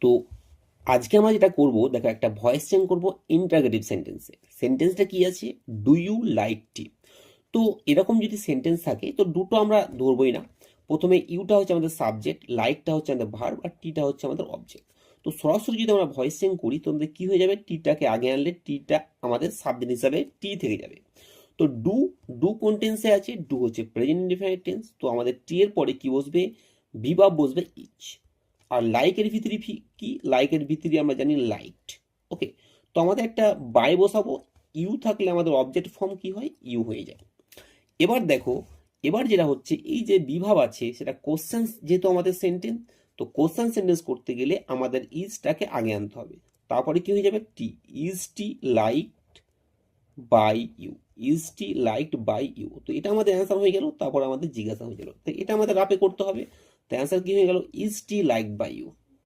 তো আজকে আমরা যেটা করব, দেখো একটা ভয়েস চেঞ্জ করব ইন্টারগেটিভ সেন্টেন্সে। সেন্টেন্সটা কি আছে? Do you like tea. তো এরকম যদি সেন্টেন্স থাকে তো দুটো আমরা ধরবই না। প্রথমে ইউটা হচ্ছে আমাদের সাবজেক্ট, লাইকটা হচ্ছে আমাদের ভার্ব, আর টিটা হচ্ছে আমাদের অবজেক্ট। তো সরাসরি যদি আমরা ভয়েস চেঞ্জ করি তো আমাদের কি হয়ে যাবে? টিটাকে আগে আনলে টিটা আমাদের সাবজেক্ট হিসাবে টি থেকে যাবে। তো ডু, ডু কোন টেন্সে আছে? ডু হচ্ছে প্রেজেন্ট ইনডিফিনিট টেন্স, তো আমাদের টি এর পরে কি বসবে? বিভাব বসবে ইচ। আর লাইকের ভিতরে কি? লাইকের ভিতরে আমরা জানি লাইকড। ওকে, তো আমাদের একটা বাই বসাবো। ইউ থাকলে আমাদের অবজেক্ট ফর্ম কি হয়? ইউ হয়ে যায়। এবার দেখো, এবার যেটা হচ্ছে এই যে বিভাব আছে সেটা কোশ্চেন, যেহেতু আমাদের সেন্টেন্স, তো কোশ্চেন সেন্টেন্স করতে গেলে আমাদের ইজটাকে আগে আনতে হবে। তারপরে কি হয়ে যাবে? টি। Is it liked by you. Is it liked by you. তো এটা আমাদের অ্যান্সার হয়ে গেল। তারপর আমাদের জিজ্ঞাসা হয়ে গেল, তো এটা আমাদের রাপে করতে হবে। তো অ্যান্সার কি হয়ে গেল? Is it liked by you.